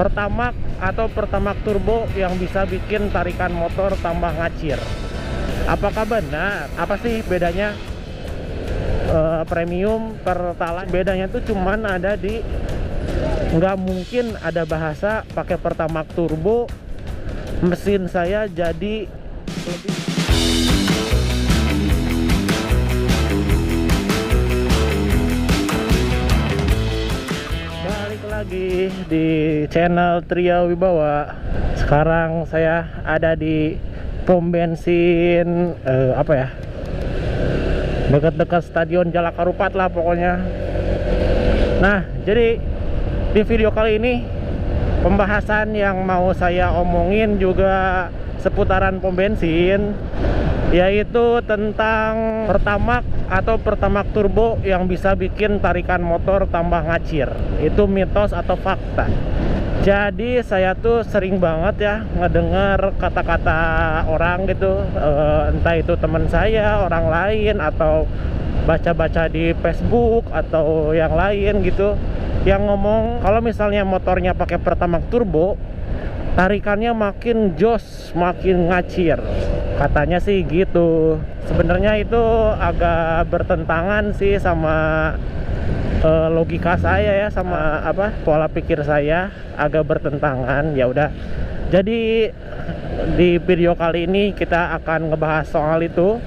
Pertamax atau Pertamax turbo yang bisa bikin tarikan motor tambah ngacir. Apakah benar? Apa sih bedanya premium pertalite? Bedanya tuh cuman ada di, nggak mungkin ada bahasa pakai Pertamax turbo mesin saya jadi lebih. Balik lagi di channel Tria Wibawa. Sekarang saya ada di pom bensin dekat-dekat Stadion Jalak Harupat lah pokoknya. Nah, jadi di video kali ini pembahasan yang mau saya omongin juga seputaran pom bensin, yaitu tentang Pertamax atau Pertamax turbo yang bisa bikin tarikan motor tambah ngacir. Itu mitos atau fakta? Jadi saya tuh sering banget ya ngedengar kata-kata orang gitu, entah itu teman saya, orang lain, atau baca-baca di Facebook atau yang lain gitu, yang ngomong kalau misalnya motornya pakai Pertamax turbo, tarikannya makin jos, makin ngacir. Katanya sih gitu. Sebenarnya itu agak bertentangan sih sama logika saya ya, sama pola pikir saya, agak bertentangan. Ya udah. Jadi di video kali ini kita akan ngebahas soal itu.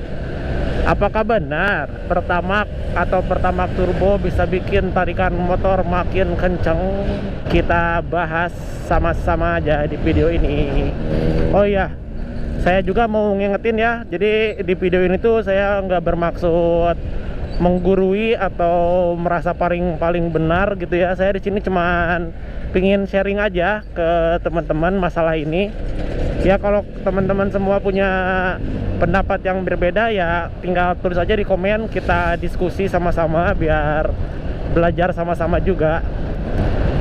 Apakah benar Pertamax atau Pertamax turbo bisa bikin tarikan motor makin kenceng? Kita bahas sama-sama aja di video ini. Oh iya, saya juga mau ngingetin ya, jadi di video ini tuh saya nggak bermaksud menggurui atau merasa paling benar gitu ya. Saya di sini cuman pingin sharing aja ke teman-teman masalah ini. Ya kalau teman-teman semua punya pendapat yang berbeda ya tinggal tulis aja di komen, kita diskusi sama-sama biar belajar sama-sama juga.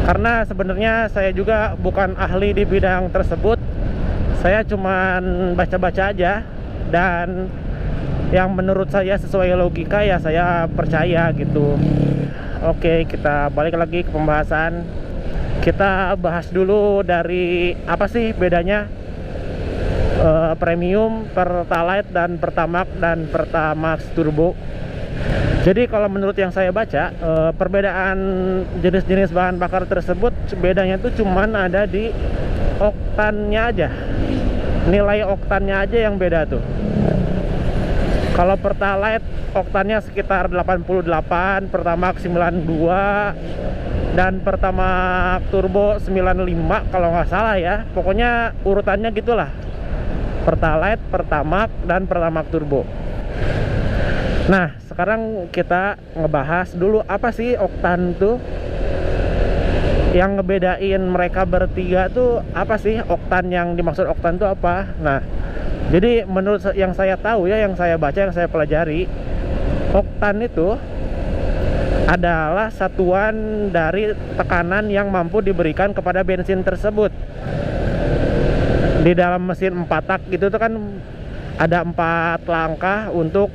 Karena sebenarnya saya juga bukan ahli di bidang tersebut. Saya cuman baca-baca aja, dan yang menurut saya sesuai logika ya saya percaya gitu. Oke, kita balik lagi ke pembahasan. Kita bahas dulu dari apa sih bedanya premium pertalite dan Pertamax dan Pertamax turbo. Jadi kalau menurut yang saya baca, perbedaan jenis-jenis bahan bakar tersebut bedanya itu cuman ada di oktannya aja. Nilai oktannya aja yang beda tuh. Kalau Pertalite oktannya sekitar 88, Pertamax 92, dan Pertamax turbo 95 kalau nggak salah ya. Pokoknya urutannya gitulah. Pertalite, Pertamax, dan Pertamax turbo. Nah, sekarang kita ngebahas dulu apa sih oktan tuh. Yang ngebedain mereka bertiga tuh apa sih? Oktan yang dimaksud oktan tuh apa? Nah, jadi menurut yang saya tahu ya, yang saya baca, yang saya pelajari, oktan itu adalah satuan dari tekanan yang mampu diberikan kepada bensin tersebut. Di dalam mesin 4 tak gitu tuh kan ada 4 langkah untuk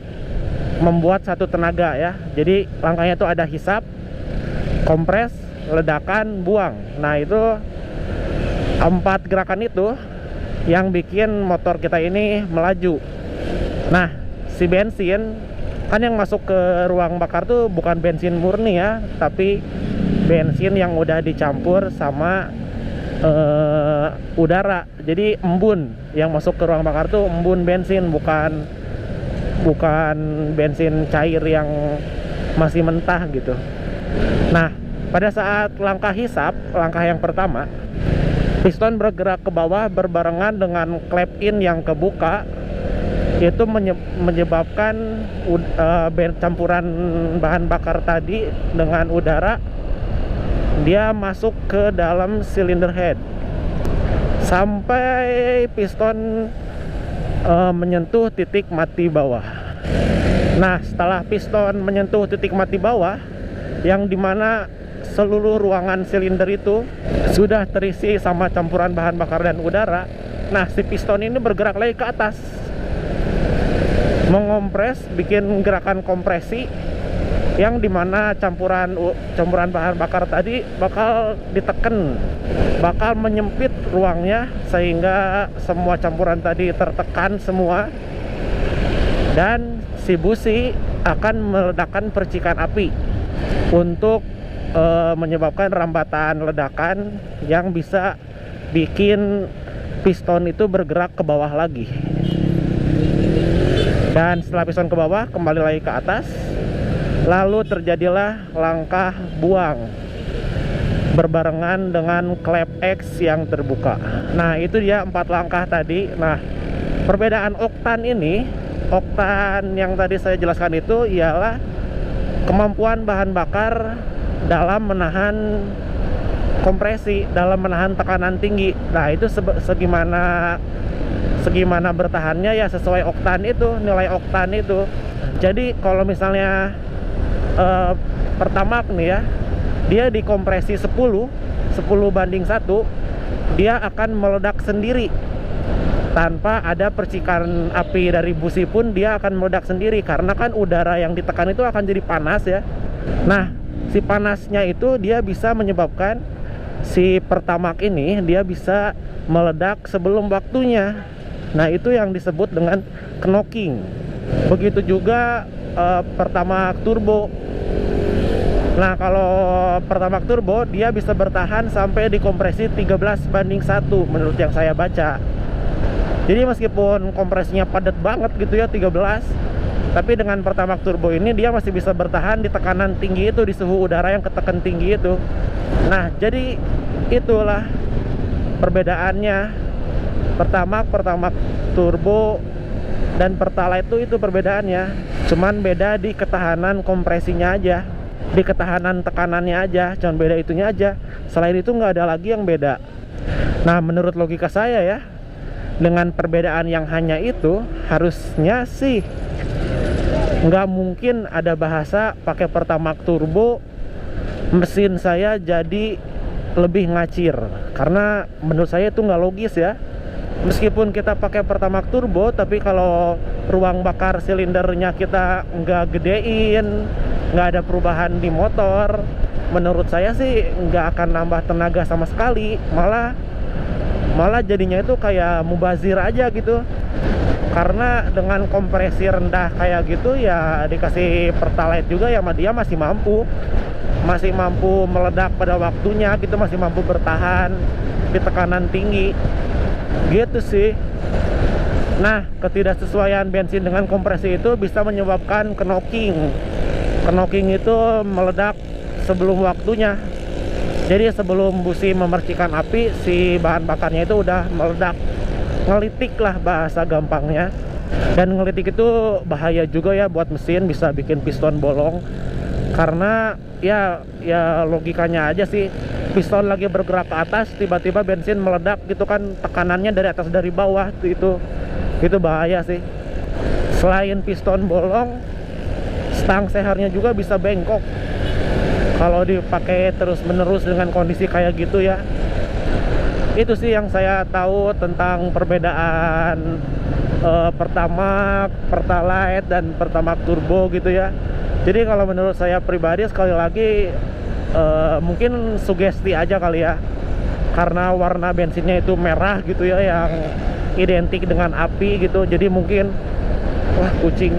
membuat satu tenaga ya. Jadi langkahnya tuh ada hisap, kompres, ledakan, buang. Nah itu 4 gerakan itu yang bikin motor kita ini melaju. Nah si bensin kan yang masuk ke ruang bakar tuh bukan bensin murni ya, tapi bensin yang udah dicampur sama udara. Jadi embun yang masuk ke ruang bakar tuh embun bensin, bukan bensin cair yang masih mentah gitu. Nah pada saat langkah hisap, langkah yang pertama, piston bergerak ke bawah berbarengan dengan klep in yang kebuka. Itu menyebabkan campuran bahan bakar tadi dengan udara, dia masuk ke dalam silinder head sampai piston menyentuh titik mati bawah. Nah setelah piston menyentuh titik mati bawah, yang dimana seluruh ruangan silinder itu sudah terisi sama campuran bahan bakar dan udara, nah si piston ini bergerak lagi ke atas, mengompres, bikin gerakan kompresi. yang dimana campuran bahan bakar tadi bakal ditekan, bakal menyempit ruangnya sehingga semua campuran tadi tertekan semua, dan si busi akan meledakkan percikan api untuk menyebabkan rambatan ledakan yang bisa bikin piston itu bergerak ke bawah lagi. Dan setelah piston ke bawah, kembali lagi ke atas, lalu terjadilah langkah buang berbarengan dengan klep X yang terbuka. Nah, itu dia 4 langkah tadi. Nah, perbedaan oktan ini, oktan yang tadi saya jelaskan itu ialah kemampuan bahan bakar dalam menahan kompresi, dalam menahan tekanan tinggi. Nah, itu segimana bertahannya ya sesuai oktan itu, nilai oktan itu. Jadi kalau misalnya Pertamax nih ya, dia dikompresi 10/1, dia akan meledak sendiri tanpa ada percikan api dari busi pun. Dia akan meledak sendiri karena kan udara yang ditekan itu akan jadi panas ya. Nah, si panasnya itu dia bisa menyebabkan si Pertamax ini dia bisa meledak sebelum waktunya. Nah, itu yang disebut dengan knocking. Begitu juga Pertamax turbo. Nah, kalau Pertamax turbo dia bisa bertahan sampai dikompresi 13/1 menurut yang saya baca. Jadi meskipun kompresinya padat banget gitu ya, 13, tapi dengan Pertamax turbo ini dia masih bisa bertahan di tekanan tinggi itu, di suhu udara yang ketekan tinggi itu. Nah, jadi itulah perbedaannya Pertamax turbo dan Pertalite itu perbedaannya. Cuman beda di ketahanan kompresinya aja, di ketahanan tekanannya aja, cuman beda itunya aja. Selain itu nggak ada lagi yang beda. Nah, menurut logika saya ya, dengan perbedaan yang hanya itu, harusnya sih nggak mungkin ada bahasa pakai Pertamax turbo mesin saya jadi lebih ngacir, karena menurut saya itu nggak logis ya. Meskipun kita pakai Pertamax turbo, tapi kalau ruang bakar silindernya kita nggak gedein, nggak ada perubahan di motor, menurut saya sih nggak akan nambah tenaga sama sekali, malah jadinya itu kayak mubazir aja gitu. Karena dengan kompresi rendah kayak gitu ya, dikasih Pertalite juga ya, dia masih mampu meledak pada waktunya gitu, masih mampu bertahan di tekanan tinggi gitu sih. Nah, ketidaksesuaian bensin dengan kompresi itu bisa menyebabkan knocking. Knocking itu meledak sebelum waktunya. Jadi sebelum busi memercikan api, si bahan bakarnya itu udah meledak. Ngelitik lah bahasa gampangnya. Dan ngelitik itu bahaya juga ya buat mesin, bisa bikin piston bolong. Karena ya logikanya aja sih, piston lagi bergerak ke atas, tiba-tiba bensin meledak gitu kan, tekanannya dari atas dari bawah, itu bahaya sih. Selain piston bolong, stang sehernya juga bisa bengkok kalau dipakai terus-menerus dengan kondisi kayak gitu ya. Itu sih yang saya tahu tentang perbedaan Pertamax, Pertalite, dan Pertamax turbo gitu ya. Jadi kalau menurut saya pribadi, sekali lagi mungkin sugesti aja kali ya, karena warna bensinnya itu merah gitu ya, yang identik dengan api gitu. Jadi mungkin wah kucing,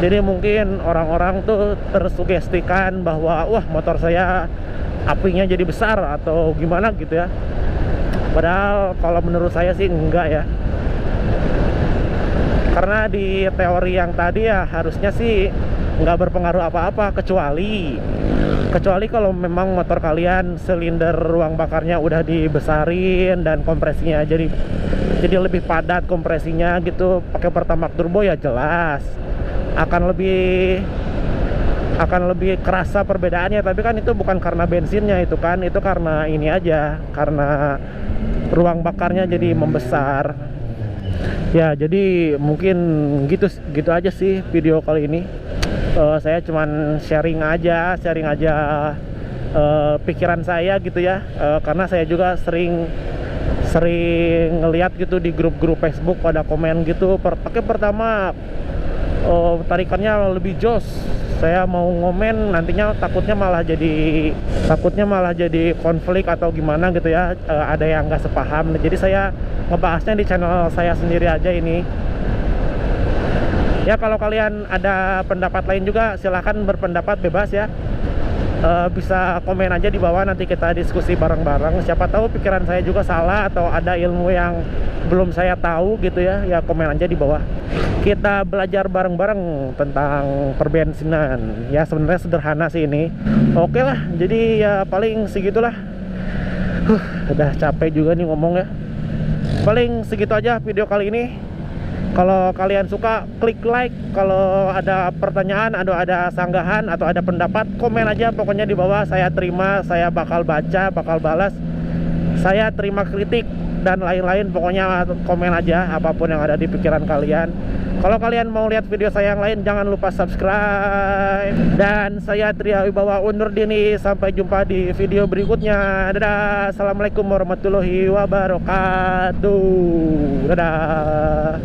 jadi mungkin orang-orang tuh tersugestikan bahwa wah motor saya apinya jadi besar atau gimana gitu ya. Padahal kalau menurut saya sih enggak ya. Karena di teori yang tadi ya harusnya sih nggak berpengaruh apa-apa, kecuali kalau memang motor kalian silinder ruang bakarnya udah dibesarin dan kompresinya jadi lebih padat kompresinya gitu. Pakai Pertamax turbo ya jelas akan lebih kerasa perbedaannya, tapi kan itu bukan karena bensinnya, itu karena ini aja, karena ruang bakarnya jadi membesar ya. Jadi mungkin gitu aja sih video kali ini. Saya cuman sharing aja pikiran saya gitu ya, karena saya juga sering ngeliat gitu di grup-grup Facebook pada komen gitu, pakai Pertamax tarikannya lebih jos, Saya mau ngomen nantinya takutnya malah jadi konflik atau gimana gitu ya, ada yang nggak sepaham. Jadi saya ngebahasnya di channel saya sendiri aja ini. Ya kalau kalian ada pendapat lain juga silahkan berpendapat, bebas ya. Bisa komen aja di bawah, nanti kita diskusi bareng-bareng. Siapa tahu pikiran saya juga salah atau ada ilmu yang belum saya tahu gitu ya. Ya komen aja di bawah. Kita belajar bareng-bareng tentang perbensinan. Ya sebenarnya sederhana sih ini. Oke lah, jadi ya paling segitulah. Udah capek juga nih ngomong ya. Paling segitu aja video kali ini. Kalau kalian suka, klik like. Kalau ada pertanyaan, ada sanggahan atau ada pendapat, komen aja pokoknya di bawah. Saya terima, saya bakal baca, bakal balas. Saya terima kritik dan lain-lain. Pokoknya komen aja apapun yang ada di pikiran kalian. Kalau kalian mau lihat video saya yang lain, jangan lupa subscribe. Dan saya Tria Wibawa undur diri. Sampai jumpa di video berikutnya. Dadah. Assalamualaikum warahmatullahi wabarakatuh. Dadah.